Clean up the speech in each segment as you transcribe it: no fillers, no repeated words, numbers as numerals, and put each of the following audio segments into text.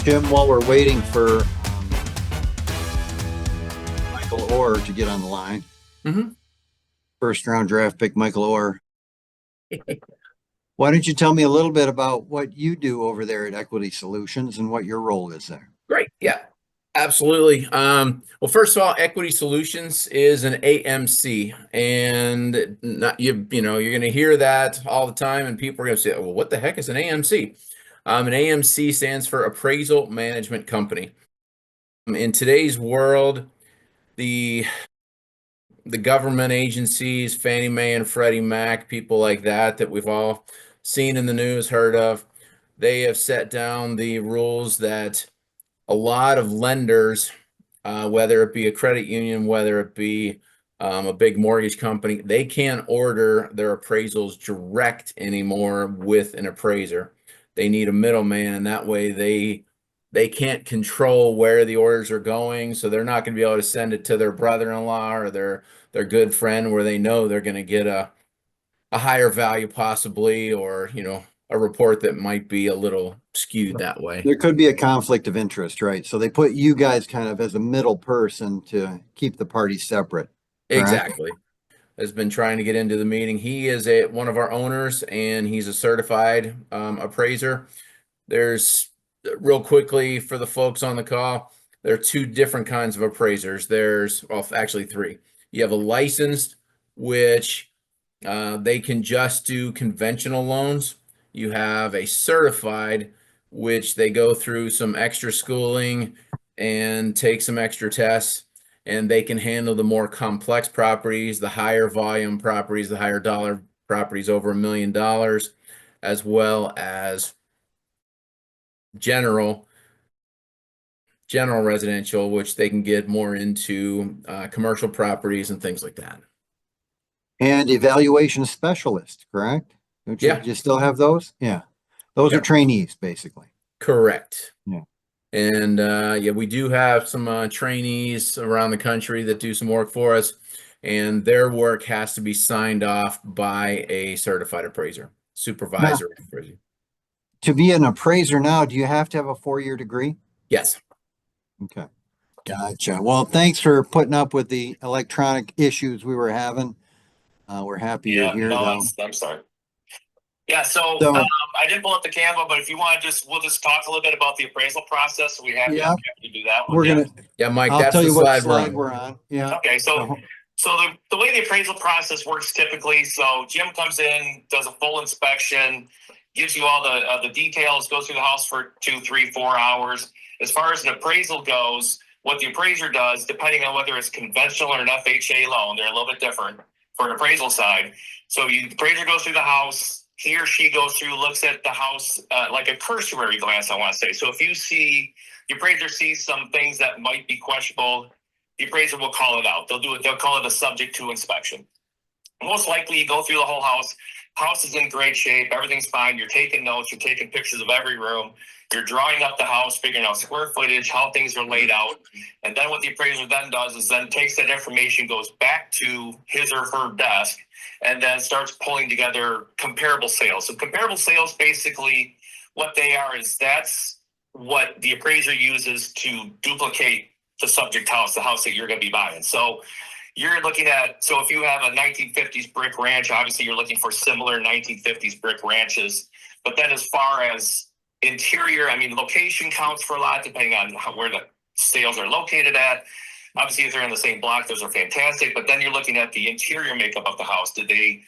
Jim, while we're waiting for Michael Orr to get on the line, hmm first round draft pick Michael Orr, why don't you tell me a little bit about what you do over there at Equity Solutions and what your role is there? Great. Yeah, absolutely. Well, first of all, Equity Solutions is an AMC, and not you're going to hear that all the time, and people are going to say, "Well, what the heck is an AMC?" An AMC stands for Appraisal Management Company. In today's world, the the government agencies, Fannie Mae and Freddie Mac, people like that we've all seen in the news, heard of, they have set down the rules that a lot of lenders, whether it be a credit union, whether it be a big mortgage company, they can't order their appraisals direct anymore with an appraiser. They need a middleman, and that way they can't control where the orders are going, so they're not going to be able to send it to their brother-in-law or their good friend where they know they're going to get a higher value possibly, or a report that might be a little skewed that way. There could be a conflict of interest, right? So they put you guys kind of as a middle person to keep the parties separate, correct? Exactly. Has been trying to get into the meeting. He is one of our owners, and he's a certified appraiser. There's real quickly for the folks on the call, there are two different kinds of appraisers. There's, well, actually three. You have a licensed, which they can just do conventional loans. You have a certified, which they go through some extra schooling and take some extra tests, and they can handle the more complex properties, the higher volume properties, the higher dollar properties over $1 million, as well as general general residential, which they can get more into commercial properties and things like that. And evaluation specialist, correct? Don't you, Yeah, do you still have those? Yeah. Those are yeah, trainees, basically. correct. Yeah. And yeah, we do have some trainees around the country that do some work for us, and their work has to be signed off by a certified appraiser, Now, supervisor appraiser. to be an appraiser now, do you have to have a 4-year degree? Yes. Okay. Gotcha. Well, thanks for putting up with the electronic issues we were having. We're happy you're Yeah, here, no, though. I'm sorry. Yeah, so So, I didn't pull up the Canva, but if you want to we'll just talk a little bit about the appraisal process. So yeah, happy to do that one. we're Yeah. gonna, Yeah, Mike, I'll that's tell the you what slide we're slide on. we're on. Yeah. Okay, so So, the way the appraisal process works typically, so Jim comes in, does a full inspection, gives you all the details, goes through the house for 2, 3, 4 hours. As far as an appraisal goes, what the appraiser does, depending on whether it's conventional or an FHA loan, they're a little bit different for an appraisal side. So the appraiser goes through the house, he or she goes through, looks at the house like a cursory glance, I want to say. So if the appraiser sees some things that might be questionable, the appraiser will call it out. They'll call it a subject to inspection. Most likely you go through the whole house. House is in great shape. Everything's fine. You're taking notes. You're taking pictures of every room. You're drawing up the house, figuring out square footage, how things are laid out. And then what the appraiser then does is then takes that information, goes back to his or her desk, and then starts pulling together comparable sales. So comparable sales, basically what they are is that's what the appraiser uses to duplicate the subject house, the house that you're going to be buying. So you're looking at, so if you have a 1950s brick ranch, obviously you're looking for similar 1950s brick ranches. But then as far as interior, I mean, location counts for a lot, depending on where the sales are located at. Obviously, if they're in the same block, those are fantastic. But then you're looking at the interior makeup of the house. Did they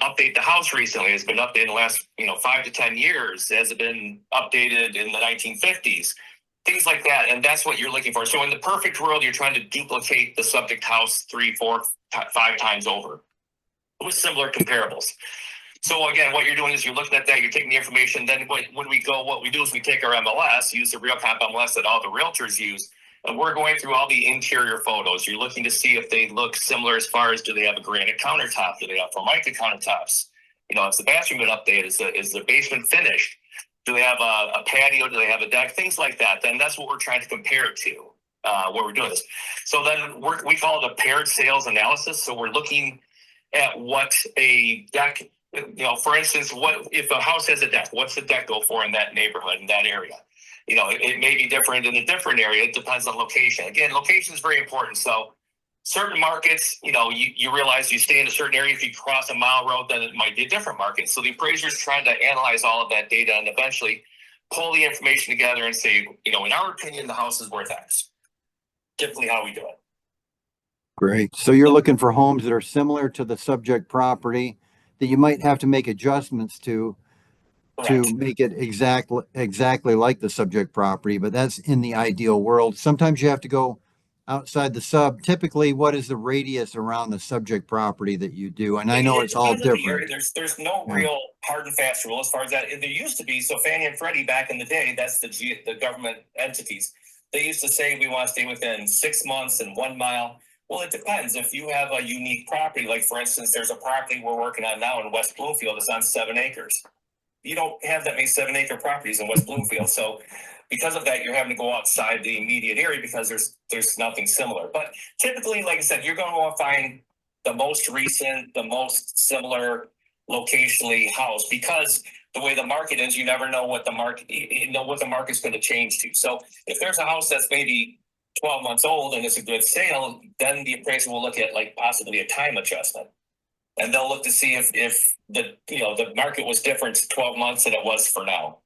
update the house recently? It's been updated in the last 5 to 10 years. Has it been updated in the 1950s? Things like that, and that's what you're looking for. So in the perfect world, you're trying to duplicate the subject house 3, 4, 5 times over with similar comparables. So again, what you're doing is you're looking at that, you're taking the information. Then when we go, what we do is we take our MLS, use the real comp MLS that all the realtors use, and we're going through all the interior photos. You're looking to see if they look similar as far as, do they have a granite countertop? Do they have Formica countertops? Has the bathroom been updated? Is the basement finished? Do they have a patio? Do they have a deck? Things like that. Then that's what we're trying to compare it to when we're doing this. So then we call it a paired sales analysis. So we're looking at what a deck, for instance, what if a house has a deck? What's the deck go for in that neighborhood, in that area? it may be different in a different area. It depends on location. Again, location is very important. So certain markets, you realize you stay in a certain area. If you cross a mile road, then it might be a different market. So the appraiser is trying to analyze all of that data and eventually pull the information together and say, in our opinion, the house is worth X. Typically how we do it. Great. So you're looking for homes that are similar to the subject property that you might have to make adjustments to Correct. make it exactly like the subject property, but that's in the ideal world. Sometimes you have to go outside the sub. Typically, what is the radius around the subject property that you do? And I know it's all different. There's no real hard and fast rule as far as that. There used to be. So Fannie and Freddie back in the day, that's the government entities. They used to say we want to stay within 6 months and 1 mile. Well, it depends. If you have a unique property, like for instance, there's a property we're working on now in West Bloomfield. It's on 7 acres. You don't have that many 7-acre properties in West Bloomfield. So because of that, you're having to go outside the immediate area because there's nothing similar. But typically, like I said, you're going to want to find the most recent, the most similar locationally house, because the way the market is, you never know what the market's going to change to. So if there's a house that's maybe 12 months old and it's a good sale, then the appraiser will look at like possibly a time adjustment. And they'll look to see if the market was different 12 months than it was for now.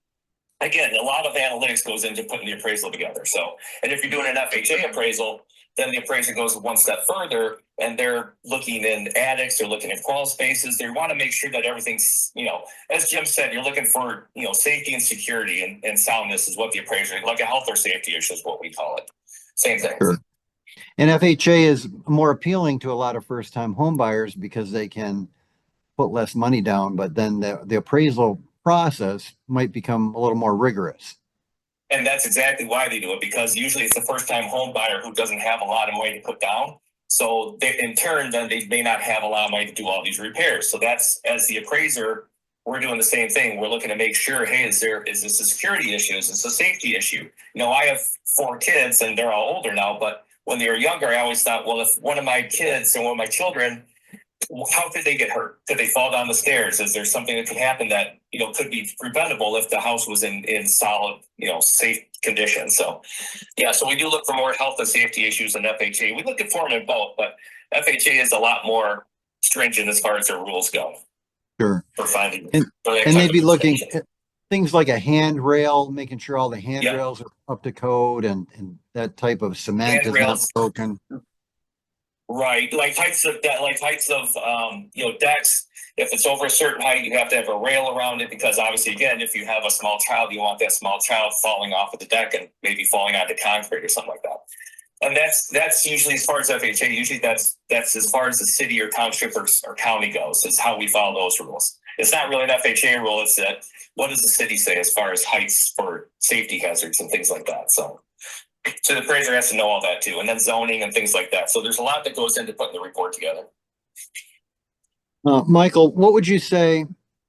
Again, a lot of analytics goes into putting the appraisal together. So, and if you're doing an FHA appraisal, then the appraiser goes one step further and they're looking in attics, they're looking at crawl spaces. They want to make sure that everything's, as Jim said, you're looking for, safety and security and soundness is what the appraiser, like a health or safety issue is what we call it. Same thing. Sure. And FHA is more appealing to a lot of first-time home buyers because they can put less money down, but then the appraisal process might become a little more rigorous. And that's exactly why they do it, because usually it's a first-time home buyer who doesn't have a lot of money to put down. So in turn, then they may not have a lot of money to do all these repairs. So that's, as the appraiser, we're doing the same thing. We're looking to make sure, hey, is this a security issue? Is this a safety issue? I have 4 kids and they're all older now, but when they were younger, I always thought, well, if one of my kids and one of my children, how could they get hurt? Could they fall down the stairs? Is there something that could happen that, could be preventable if the house was in solid, safe condition? So, yeah, so we do look for more health and safety issues than FHA. We look for them in both, but FHA is a lot more stringent as far as their rules go. Sure. For finding. And they'd be looking at things like a handrail, making sure all the handrails are up to code and that type of cement is not broken. Right, like heights of decks. If it's over a certain height, you have to have a rail around it, because obviously, again, if you have a small child, you want that small child falling off of the deck and maybe falling onto concrete or something like that. And that's usually, as far as FHA, usually that's as far as the city or township or county goes, is how we follow those rules. It's not really an FHA rule. It's that, what does the city say as far as heights for safety hazards and things like that? So the appraiser has to know all that too, and then zoning and things like that. So there's a lot that goes into putting the report together. Michael, what would you say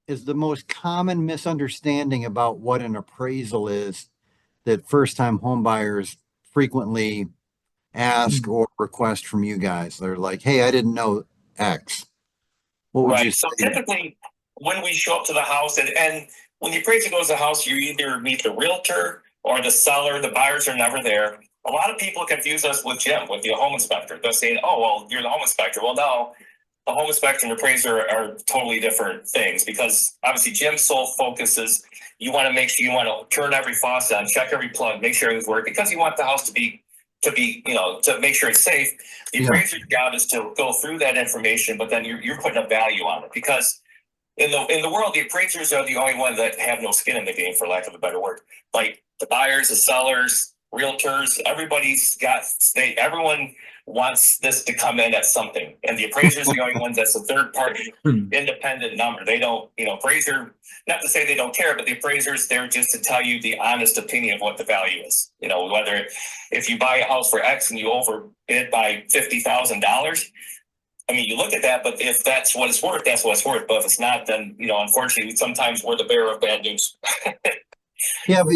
is the most common misunderstanding about what an appraisal is that first-time home buyers frequently ask or request from you guys? They're like, hey, I didn't know X. What would you say? So typically when we show up to the house and when the appraiser goes to the house, you either meet the realtor or the seller. The buyers are never there. A lot of people confuse us with Jim, with the home inspector. They're saying, oh, well, you're the home inspector. Well, no, the home inspector and appraiser are totally different things, because obviously Jim's sole focus is you want to make sure, you want to turn every faucet on, check every plug, make sure everything's working, because you want the house to make sure it's safe. The appraiser's job is to go through that information, but then you're putting a value on it, because in the world, the appraisers are the only ones that have no skin in the game, for lack of a better word. Like the buyers, the sellers, realtors, everyone wants this to come in at something. And the appraiser is the only one that's a third party independent number. They don't, appraiser, not to say they don't care, but the appraiser's there just to tell you the honest opinion of what the value is. Whether if you buy a house for X and you overbid by $50,000, I mean, you look at that, but if that's what it's worth, that's what it's worth. But if it's not, then, unfortunately, sometimes we're the bearer of bad news. Yeah, but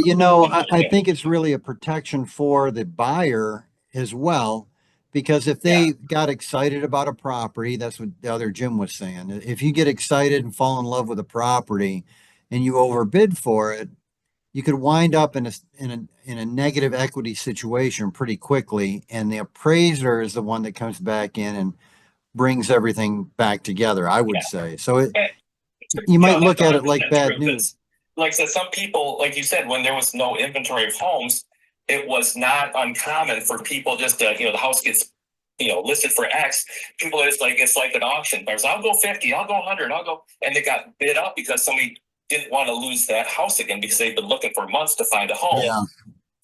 I think it's really a protection for the buyer as well, because if they got excited about a property, that's what the other Jim was saying. If you get excited and fall in love with a property and you overbid for it, you could wind up in a negative equity situation pretty quickly, and the appraiser is the one that comes back in and brings everything back together, I would say. So you might look at it like bad news. Like I said, some people, like you said, when there was no inventory of homes, it was not uncommon for people just to, the house gets, listed for X. People are just like, it's like an auction. Buyers, I'll go 50, I'll go 100, I'll go. And they got bid up because somebody didn't want to lose that house again because they've been looking for months to find a home. Yeah.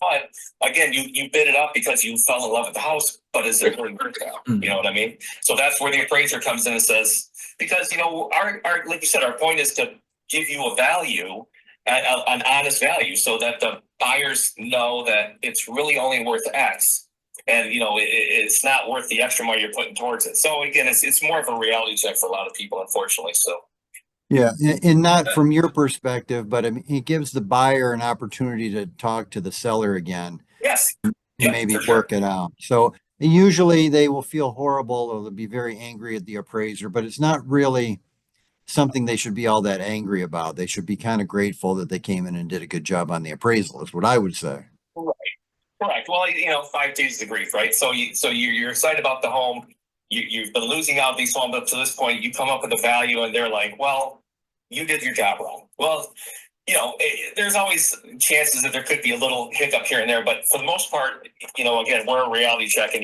But again, you bid it up because you fell in love with the house, but is it really worth that? You know what I mean? So that's where the appraiser comes in and says, because, our like you said, our point is to give you a value, an honest value, so that the buyers know that it's really only worth X. And, it's not worth the extra money you're putting towards it. So again, it's more of a reality check for a lot of people, unfortunately. So. Yeah, and not from your perspective, but I mean, it gives the buyer an opportunity to talk to the seller again. Yes. And Yeah, maybe for sure. work it out. So usually they will feel horrible or they'll be very angry at the appraiser, but it's not really something they should be all that angry about. They should be kind of grateful that they came in and did a good job on the appraisal, is what I would say. Right. Correct. Well, 5 days of grief, right? So you're excited about the home. You've been losing out these homes up to this point. You come up with a value, and they're like, "Well, you did your job wrong." Well, there's always chances that there could be a little hiccup here and there, but for the most part, again, we're a reality check, and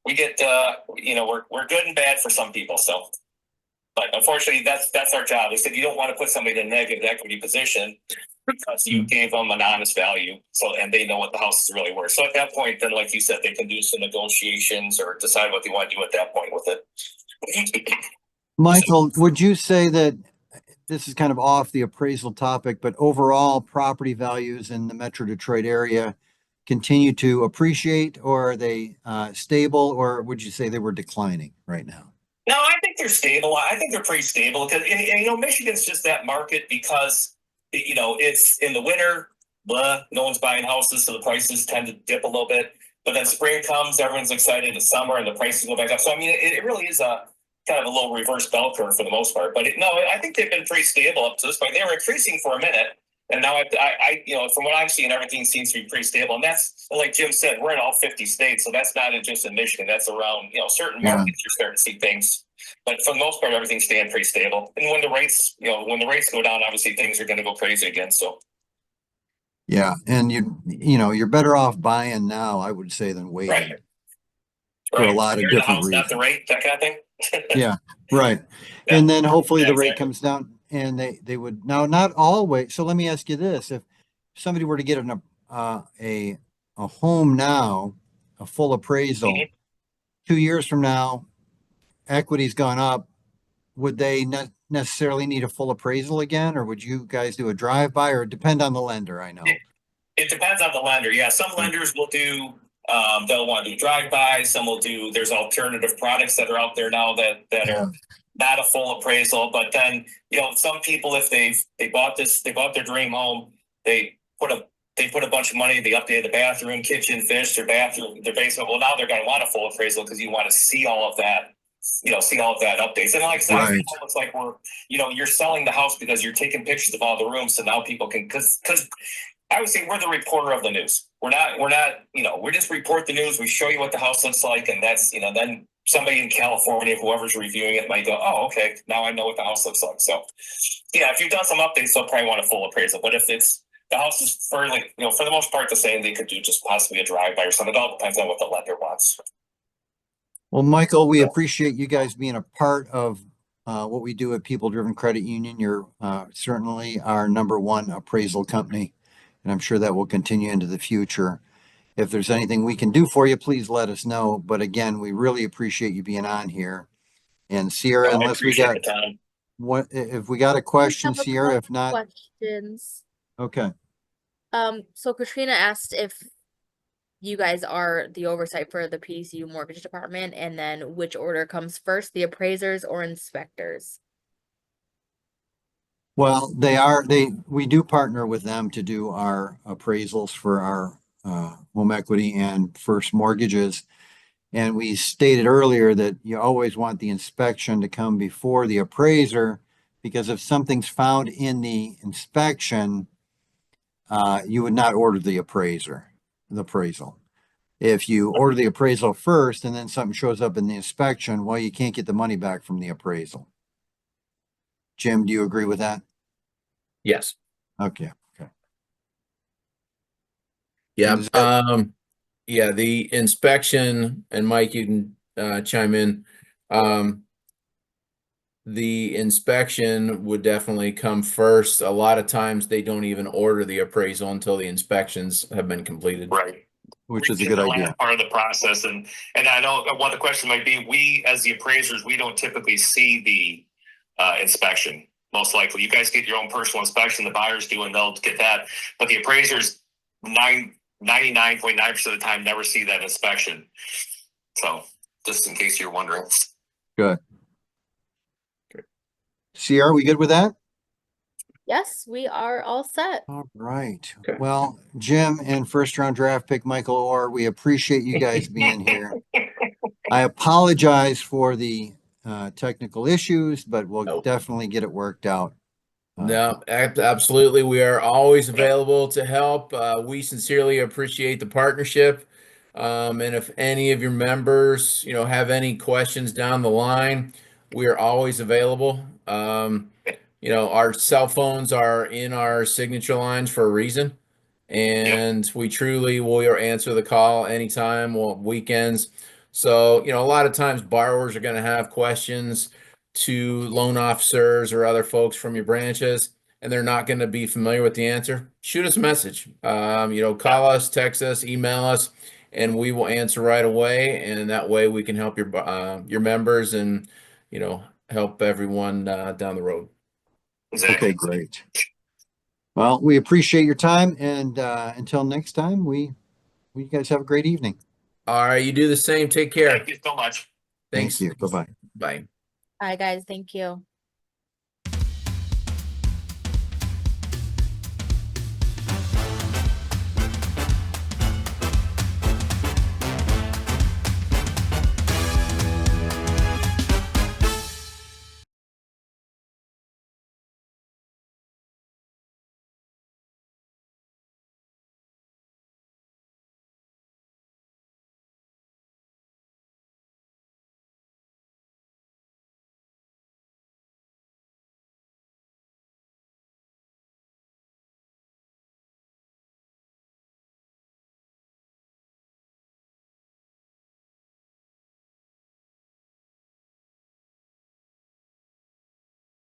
we get, we're good and bad for some people. So, but unfortunately, that's our job. Is that you don't want to put somebody in a negative equity position because you gave them an honest value, and they know what the house is really worth. So at that point, then, like you said, they can do some negotiations or decide what they want to do at that point with it. Michael, would you say that this is kind of off the appraisal topic, but overall property values in the Metro Detroit area continue to appreciate, or are they stable, or would you say they were declining right now? No, I think they're stable. I think they're pretty stable because, Michigan's just that market because, it's in the winter, no one's buying houses, so the prices tend to dip a little bit. But then spring comes, everyone's excited. It's summer, and the prices go back up. So, I mean, it really is a kind of a little reverse bell curve for the most part. But I think they've been pretty stable up to this point. They were increasing for a minute. And now, from what I'm seeing, everything seems to be pretty stable. And that's, like Jim said, we're in all 50 states. So that's not just in Michigan. That's around, certain markets you're starting to see things. But for the most part, everything's staying pretty stable. And when the rates go down, obviously things are going to go crazy again. So. Yeah. And you're better off buying now, I would say, than waiting. Right. For a lot of different reasons. Not the rate, that kind of thing. Yeah. Right. Yeah. And then hopefully the rate Exactly. comes down, and they would now not always. So let me ask you this: if somebody were to get a home now, a full appraisal, 2 years from now, equity's gone up, would they necessarily need a full appraisal again, or would you guys do a drive-by, or depend on the lender? I know. It depends on the lender. Yeah, some lenders will do. They'll want to do drive-by. Some will do. There's alternative products that are out there now that are not a full appraisal. But then, some people, if they bought their dream home, they put a bunch of money. They updated the bathroom, kitchen, fish, their bathroom, their basement. Well, now they're going to want a full appraisal because you want to see all of that. See all of that updates. And like I said, Right. it's like you're selling the house because you're taking pictures of all the rooms, so now people can because. I would say we're the reporter of the news. We're not, we just report the news. We show you what the house looks like. And that's, then somebody in California, whoever's reviewing it might go, oh, okay, now I know what the house looks like. So yeah, if you've done some updates, they'll probably want a full appraisal. But if the house is fairly, for the most part the same, they could do just possibly a drive-by or something. It all depends on what the lender wants. Well, Michael, we appreciate you guys being a part of what we do at People Driven Credit Union. You're certainly our #1 appraisal company, and I'm sure that will continue into the future. If there's anything we can do for you, please let us know. But again, we really appreciate you being on here. And Sierra, unless we got if we got a question, Sierra, if not, questions. Okay. So Katrina asked if you guys are the oversight for the PDCU mortgage department, and then which order comes first, the appraisers or inspectors? Well, we do partner with them to do our appraisals for our home equity and first mortgages. And we stated earlier that you always want the inspection to come before the appraiser, because if something's found in the inspection you would not order the appraisal. If you order the appraisal first and then something shows up in the inspection, well, you can't get the money back from the appraisal. Jim, do you agree with that? Yes. Okay. Okay. Yeah. Is that- Yeah, the inspection, and Mike, you can chime in. The inspection would definitely come first. A lot of times they don't even order the appraisal until the inspections have been completed. Right. Which is a It's good the idea. last part of the process, and I know one of the questions might be, we as the appraisers, we don't typically see the inspection. Most likely, you guys get your own personal inspection. The buyers do, and they'll get that. But the appraisers, 99.9% of the time, never see that inspection. So, just in case you're wondering. Good. Sierra, we good with that? Yes, we are all set. All right. Okay. Well, Jim and first round draft pick Michael Orr, we appreciate you guys being here. I apologize for the technical issues, but we'll Nope. definitely get it worked out. No, absolutely. We are always available to help. We sincerely appreciate the partnership. And if any of your members, have any questions down the line, we are always available. Our cell phones are in our signature lines for a reason. And we truly will answer the call anytime, weekends. So, a lot of times borrowers are going to have questions to loan officers or other folks from your branches, and they're not going to be familiar with the answer. Shoot us a message. Call us, text us, email us, and we will answer right away. And that way we can help your members and, help everyone down the road. Okay, great. Well, we appreciate your time, and until next time, we guys have a great evening. All right, you do the same. Take care. Thank you so much. Thanks. Thank you. Bye-bye. Bye. Bye, guys. Thank you.